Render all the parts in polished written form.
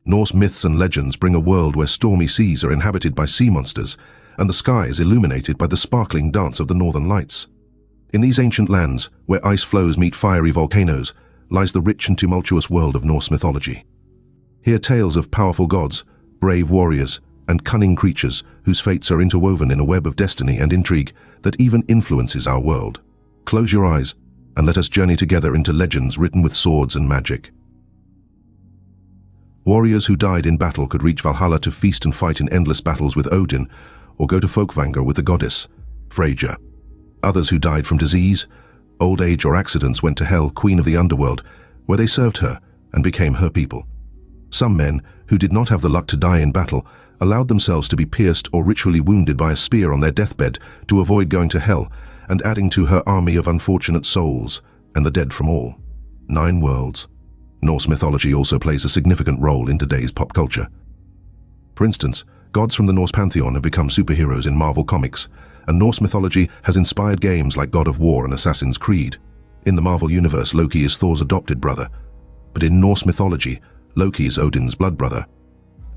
Norse myths and legends bring a world where stormy seas are inhabited by sea monsters, and the sky is illuminated by the sparkling dance of the northern lights. In these ancient lands, where ice floes meet fiery volcanoes, lies the rich and tumultuous world of Norse mythology. Here tales of powerful gods, brave warriors, and cunning creatures whose fates are interwoven in a web of destiny and intrigue that even influences our world. Close your eyes and let us journey together into legends written with swords and magic. Warriors who died in battle could reach Valhalla to feast and fight in endless battles with Odin, or go to Folkvanger with the goddess, Freyja. Others who died from disease, old age, or accidents went to Hel, queen of the underworld, where they served her and became her people. Some men, who did not have the luck to die in battle, allowed themselves to be pierced or ritually wounded by a spear on their deathbed to avoid going to Hel and adding to her army of unfortunate souls and the dead from all 9 worlds. Norse mythology also plays a significant role in today's pop culture. For instance, gods from the Norse pantheon have become superheroes in Marvel Comics, and Norse mythology has inspired games like God of War and Assassin's Creed. In the Marvel universe, Loki is Thor's adopted brother, but in Norse mythology, Loki is Odin's blood brother.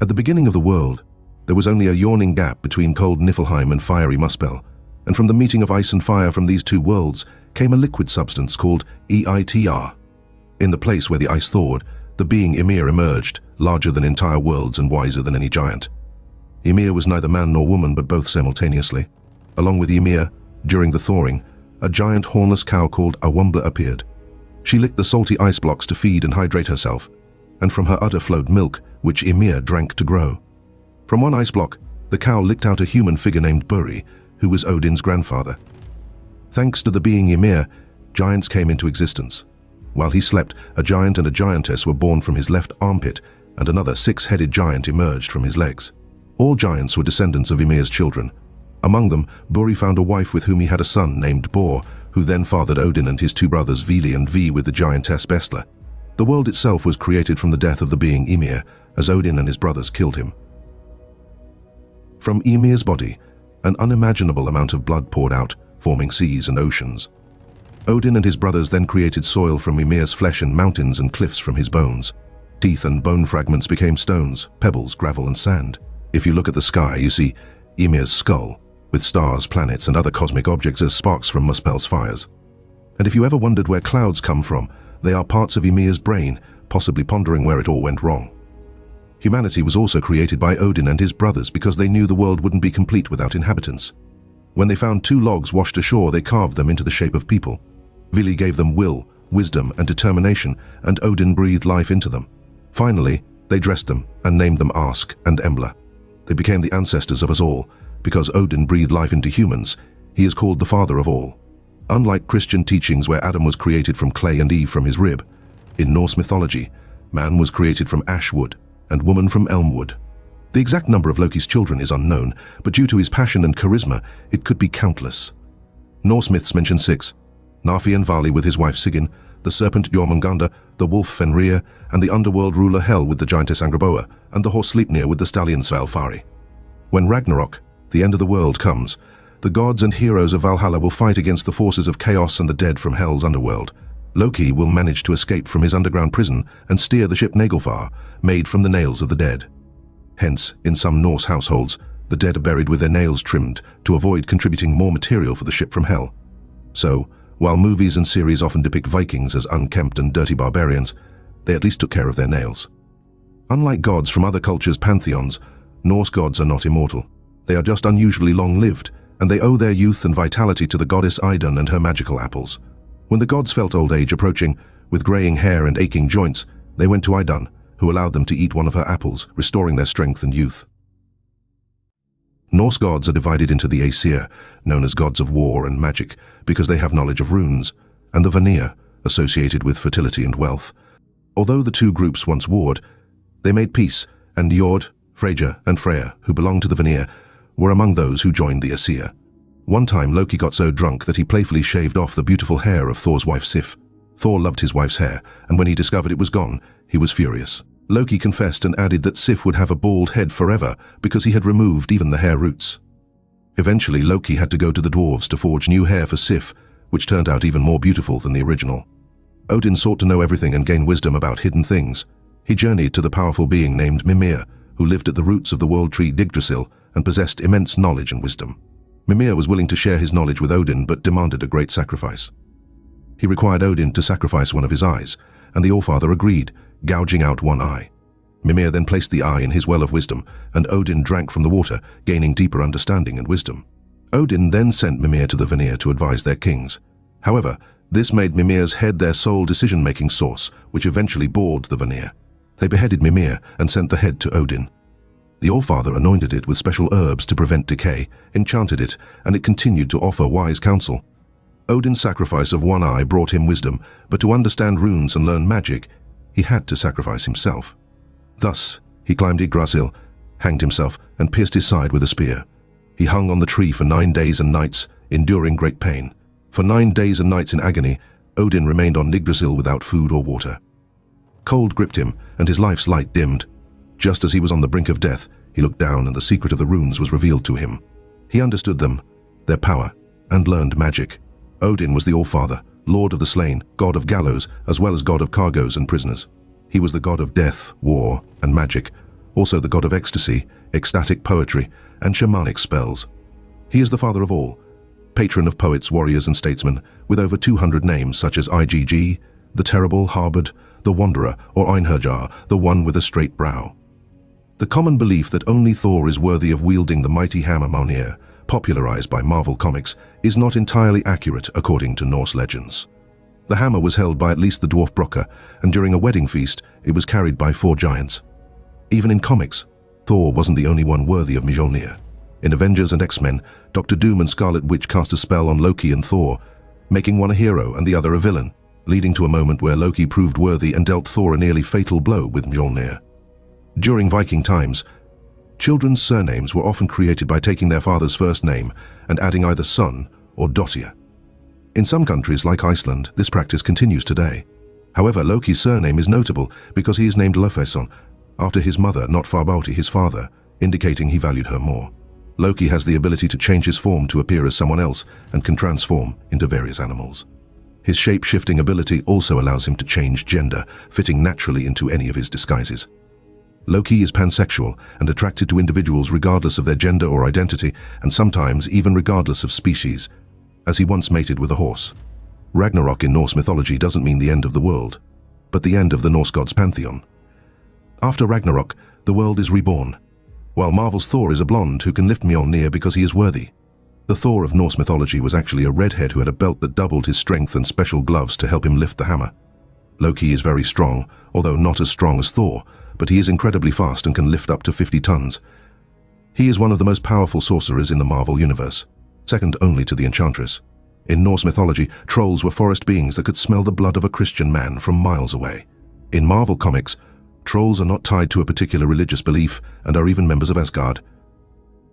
At the beginning of the world, there was only a yawning gap between cold Niflheim and fiery Muspel, and from the meeting of ice and fire from these 2 worlds came a liquid substance called EITR. In the place where the ice thawed, the being Ymir emerged, larger than entire worlds and wiser than any giant. Ymir was neither man nor woman, but both simultaneously. Along with Ymir, during the thawing, a giant hornless cow called a Wumbla appeared. She licked the salty ice blocks to feed and hydrate herself, and from her udder flowed milk, which Ymir drank to grow. From one ice block, the cow licked out a human figure named Buri, who was Odin's grandfather. Thanks to the being Ymir, giants came into existence. While he slept, a giant and a giantess were born from his left armpit, and another 6-headed giant emerged from his legs. All giants were descendants of Ymir's children. Among them, Buri found a wife with whom he had a son named Bor, who then fathered Odin and his 2 brothers Vili and Vi with the giantess Bestla. The world itself was created from the death of the being Ymir, as Odin and his brothers killed him. From Ymir's body, an unimaginable amount of blood poured out, forming seas and oceans. Odin and his brothers then created soil from Ymir's flesh and mountains and cliffs from his bones. Teeth and bone fragments became stones, pebbles, gravel, and sand. If you look at the sky, you see Ymir's skull, with stars, planets, and other cosmic objects as sparks from Muspel's fires. And if you ever wondered where clouds come from, they are parts of Ymir's brain, possibly pondering where it all went wrong. Humanity was also created by Odin and his brothers because they knew the world wouldn't be complete without inhabitants. When they found 2 logs washed ashore, they carved them into the shape of people. Vili gave them will, wisdom, and determination, and Odin breathed life into them. Finally, they dressed them and named them Ask and Embla. They became the ancestors of us all. Because Odin breathed life into humans, he is called the father of all. Unlike Christian teachings where Adam was created from clay and Eve from his rib, in Norse mythology, man was created from ash wood and woman from elm wood. The exact number of Loki's children is unknown, but due to his passion and charisma, it could be countless. Norse myths mention 6: Nafi and Vali with his wife Sigyn, the serpent Jormungandr, the wolf Fenrir, and the underworld ruler Hel with the giantess Angrboda, and the horse Sleipnir with the stallion Svalfari. When Ragnarok, the end of the world, comes, the gods and heroes of Valhalla will fight against the forces of chaos and the dead from Hel's underworld. Loki will manage to escape from his underground prison and steer the ship Naglfar, made from the nails of the dead. Hence, in some Norse households, the dead are buried with their nails trimmed to avoid contributing more material for the ship from Hel. So, while movies and series often depict Vikings as unkempt and dirty barbarians, they at least took care of their nails. Unlike gods from other cultures' pantheons, Norse gods are not immortal. They are just unusually long-lived, and they owe their youth and vitality to the goddess Idun and her magical apples. When the gods felt old age approaching, with graying hair and aching joints, they went to Idun, who allowed them to eat one of her apples, restoring their strength and youth. Norse gods are divided into the Aesir, known as gods of war and magic, because they have knowledge of runes, and the Vanir, associated with fertility and wealth. Although the 2 groups once warred, they made peace, and Njord, Freyja, and Freyr, who belonged to the Vanir, were among those who joined the Aesir. One time Loki got so drunk that he playfully shaved off the beautiful hair of Thor's wife Sif. Thor loved his wife's hair, and when he discovered it was gone, he was furious. Loki confessed and added that Sif would have a bald head forever because he had removed even the hair roots. Eventually, Loki had to go to the dwarves to forge new hair for Sif, which turned out even more beautiful than the original. Odin sought to know everything and gain wisdom about hidden things. He journeyed to the powerful being named Mimir, who lived at the roots of the world tree Yggdrasil and possessed immense knowledge and wisdom. Mimir was willing to share his knowledge with Odin but demanded a great sacrifice. He required Odin to sacrifice one of his eyes, and the Allfather agreed, gouging out one eye. Mimir then placed the eye in his well of wisdom, and Odin drank from the water, gaining deeper understanding and wisdom. Odin then sent Mimir to the Vanir to advise their kings. However, this made Mimir's head their sole decision-making source, which eventually bored the Vanir. They beheaded Mimir and sent the head to Odin. The Allfather anointed it with special herbs to prevent decay, enchanted it, and it continued to offer wise counsel. Odin's sacrifice of one eye brought him wisdom, but to understand runes and learn magic, he had to sacrifice himself. Thus, he climbed Yggdrasil, hanged himself, and pierced his side with a spear. He hung on the tree for 9 days and nights, enduring great pain. For 9 days and nights in agony, Odin remained on Yggdrasil without food or water. Cold gripped him, and his life's light dimmed. Just as he was on the brink of death, he looked down and the secret of the runes was revealed to him. He understood them, their power, and learned magic. Odin was the Allfather, Lord of the Slain, God of Gallows, as well as God of cargoes and prisoners. He was the god of death, war, and magic, also the god of ecstasy, ecstatic poetry, and shamanic spells. He is the father of all, patron of poets, warriors, and statesmen, with over 200 names such as Igg, the Terrible, Harbard, the Wanderer, or Einherjar, the one with a straight brow. The common belief that only Thor is worthy of wielding the mighty hammer Mjolnir, popularized by Marvel Comics, is not entirely accurate according to Norse legends. The hammer was held by at least the dwarf Brokkr, and during a wedding feast, it was carried by 4 giants. Even in comics, Thor wasn't the only one worthy of Mjolnir. In Avengers and X-Men, Dr. Doom and Scarlet Witch cast a spell on Loki and Thor, making one a hero and the other a villain, leading to a moment where Loki proved worthy and dealt Thor a nearly fatal blow with Mjolnir. During Viking times, children's surnames were often created by taking their father's first name and adding either son or dottir. In some countries, like Iceland, this practice continues today. However, Loki's surname is notable because he is named Laufeyson, after his mother, not Farbauti, his father, indicating he valued her more. Loki has the ability to change his form to appear as someone else and can transform into various animals. His shape-shifting ability also allows him to change gender, fitting naturally into any of his disguises. Loki is pansexual and attracted to individuals regardless of their gender or identity, and sometimes even regardless of species, as he once mated with a horse. Ragnarok in Norse mythology doesn't mean the end of the world, but the end of the Norse gods' pantheon. After Ragnarok, the world is reborn, while Marvel's Thor is a blonde who can lift Mjolnir because he is worthy. The Thor of Norse mythology was actually a redhead who had a belt that doubled his strength and special gloves to help him lift the hammer. Loki is very strong, although not as strong as Thor, but he is incredibly fast and can lift up to 50 tons. He is one of the most powerful sorcerers in the Marvel universe, second only to the Enchantress. In Norse mythology, trolls were forest beings that could smell the blood of a Christian man from miles away. In Marvel Comics, trolls are not tied to a particular religious belief and are even members of Asgard.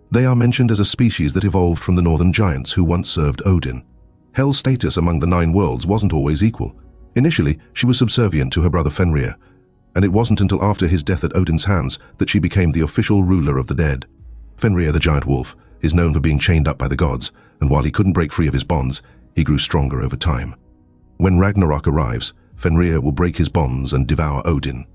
They are mentioned as a species that evolved from the northern giants who once served Odin. Hel's status among the 9 worlds wasn't always equal. Initially, she was subservient to her brother Fenrir, and it wasn't until after his death at Odin's hands that she became the official ruler of the dead. Fenrir the giant wolf is known for being chained up by the gods, and while he couldn't break free of his bonds, he grew stronger over time. When Ragnarok arrives, Fenrir will break his bonds and devour Odin.